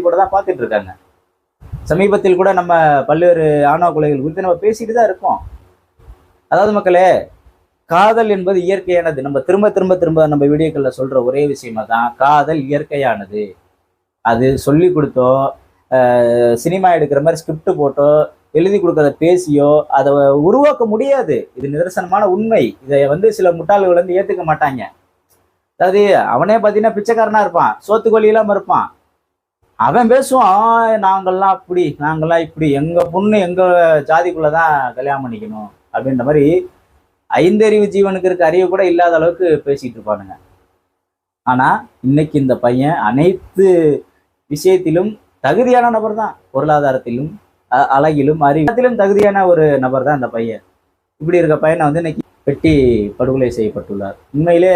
போட தான் பார்த்துட்டு இருக்காங்க. சமீபத்தில் கூட நம்ம பல்வேறு ஆணவ கொலைகள் குறித்து நம்ம பேசிட்டு தான் இருக்கோம். அதாவது மக்களே, காதல் என்பது இயற்கையானது. நம்ம திரும்ப திரும்ப திரும்ப நம்ம வீடியோக்கள்ல சொல்ற ஒரே விஷயமா தான், காதல் இயற்கையானது. அது சொல்லி கொடுத்தோ, சினிமா எடுக்கிற மாதிரி ஸ்கிரிப்ட் போட்டோ, எழுதி கொடுக்கறத பேசியோ அதை உருவாக்க முடியாது. இது நிதர்சனமான உண்மை. இதை சில முட்டாள்கள் ஏத்துக்க மாட்டாங்க. அதாவது அவனே பார்த்தீங்கன்னா பிச்சைக்காரனா இருப்பான், சோத்துக்கொல்லி இல்லாம இருப்பான். அவன் பேசுவான், நாங்கள்லாம் அப்படி, நாங்கள்லாம் இப்படி, எங்க பொண்ணு எங்க ஜாதிக்குள்ளதான் கல்யாணம் பண்ணிக்கணும் அப்படின்ற மாதிரி ஐந்தறிவு ஜீவனுக்கு இருக்க அறிவு கூட இல்லாத அளவுக்கு பேசிட்டு இருப்பானுங்க. ஆனா இன்னைக்கு இந்த பையன் அனைத்து விஷயத்திலும் தகுதியான நபர் தான். பொருளாதாரத்திலும், அழகிலும், அறிவிலும் தகுதியான ஒரு நபர் தான் இந்த பையன். இப்படி இருக்க பையனை இன்னைக்கு வெட்டி படுகொலை செய்யப்பட்டுள்ளார். உண்மையிலே